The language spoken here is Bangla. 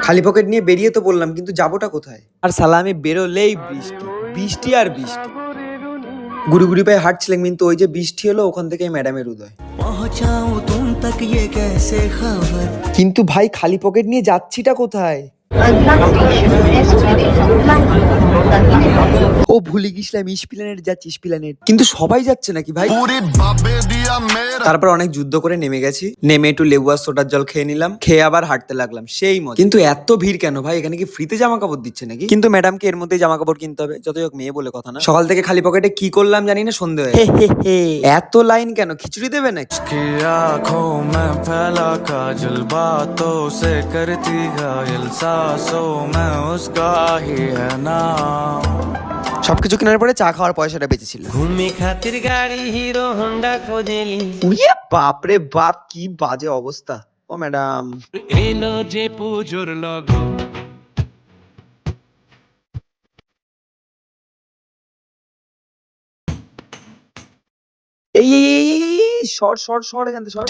খালি পকেট নিয়ে বেরিয়ে তো বললাম, কিন্তু যাবোটা কোথায়? আর সালা আমি বেরোলেই বৃষ্টি, বৃষ্টি আর বৃষ্টি। গুড়ি গুড়ি পায়ে হাঁটছিলাম, কিন্তু ওই যে বৃষ্টি হলো, ওখান থেকেই ম্যাডামের উদয়। কিন্তু ভাই খালি পকেট নিয়ে যাচ্ছিটা কোথায়? ও ভুলে গেছিলাম, ইস্পিলানেট যাচ্ছি, ইস্পিলানেট। কিন্তু সবাই যাচ্ছে নাকি ভাই? তারপর অনেক যুদ্ধ করে নেমে গেছি, নেমে একটু লেবু আর সোডার জল খেয়ে নিলাম, খেয়ে আবার হাঁটতে লাগলাম, সেই মজা। কিন্তু এত ভিড় কেন ভাই? এখানে কি ফ্রিতে জামা কাপড় দিচ্ছে নাকি? কিন্তু ম্যাডামকে এর মধ্যে জামা কাপড় কিনতে হবে, যতই হোক মেয়ে বলে কথা না। সকাল থেকে খালি পকেটে কি করলাম জানি না, সন্ধে হয়ে এত লাইন কেন? খিচুড়ি দেবে নাকি? সবকিছু কেনার পরে চা খাওয়ার পয়সাটা বেঁচেছিল। ঘুমি খাতির গাড়ি হিরো হোন্ডা খোঁজেলি। উড়িয়ে বাপরে বাপ, কি বাজে অবস্থা। ও ম্যাডাম, এলো যে পুজোর লগন। এই শর্ট শর্ট শর্ট, এখান থেকে শর্ট।